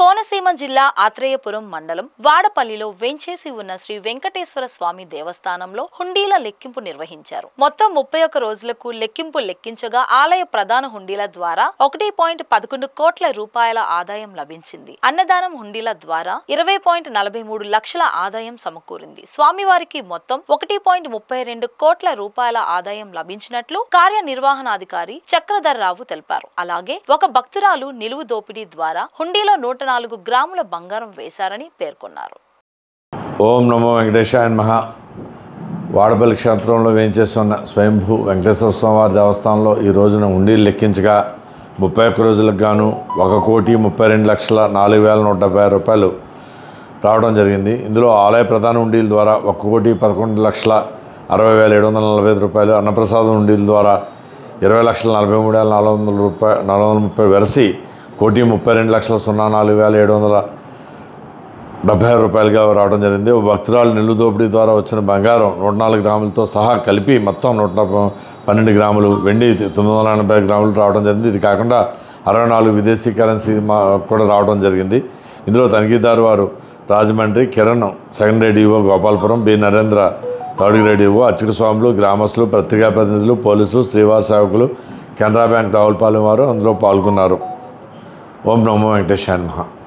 కోనసీమ జిల్లా ఆత్రేయపురం మండలం వాడపల్లిలో వెంచేసి ఉన్న శ్రీ వెంకటేశ్వర స్వామి దేవస్థానంలో హుండీల లెక్కింపు నిర్వహించారు. మొత్తం 31 రోజులకు లెక్కింపు లెక్కించగా ఆలయ ప్రధాన హుండీల ద్వారా 1.11 కోట్ల రూపాయల ఆదాయం లభించింది. అన్నదానం హుండీల ద్వారా 20.43 లక్షల ఆదాయం సమకూరింది. స్వామివారికి మొత్తం 1.32 కోట్ల రూపాయల ఆదాయం లభించినట్లు కార్యనిర్వహణాధికారి చక్రధర్రావు తెలిపారు. అలాగే ఒక భక్తురాలు నిలువు దోపిడీ ద్వారా హుండీలో 104 గ్రాముల బంగారం వేశారని పేర్కొన్నారు. ఓం నమో వెంకటేశాయ నమః. వాడపల్లి క్షేత్రంలో వేయించేస్తున్న స్వయంభూ వెంకటేశ్వర స్వామివారి దేవస్థానంలో ఈ రోజున హుండీలు లెక్కించగా 31 రోజులకు గాను 1,32,04,170 రూపాయలు రావడం జరిగింది. ఇందులో ఆలయ ప్రధాన హుండీల ద్వారా 1,11,60,745 రూపాయలు, అన్నప్రసాదం హుండీల ద్వారా 20,43,430 వెరసి 1,32,04,770 రూపాయలుగా రావడం జరిగింది. భక్తురాలు నిల్లు దోపిడీ ద్వారా వచ్చిన బంగారం 104 గ్రాములతో సహా కలిపి మొత్తం 112 గ్రాములు, వెండి 980 గ్రాములు రావడం జరిగింది. ఇది కాకుండా 64 విదేశీ కరెన్సీ కూడా రావడం జరిగింది. ఇందులో తనిఖీదారు వారు Rajahmundry, Kiran second radio, Gopalapuram, B Narendra third radio, అర్చక స్వాములు, గ్రామస్తులు, పత్రికా ప్రతినిధులు, పోలీసులు, శ్రీవాస సేవకులు, కెనరా బ్యాంక్ రావులపాలెం వారు అందులో పాల్గొన్నారు. ఓం నమో వెంకటేశాయ నమః.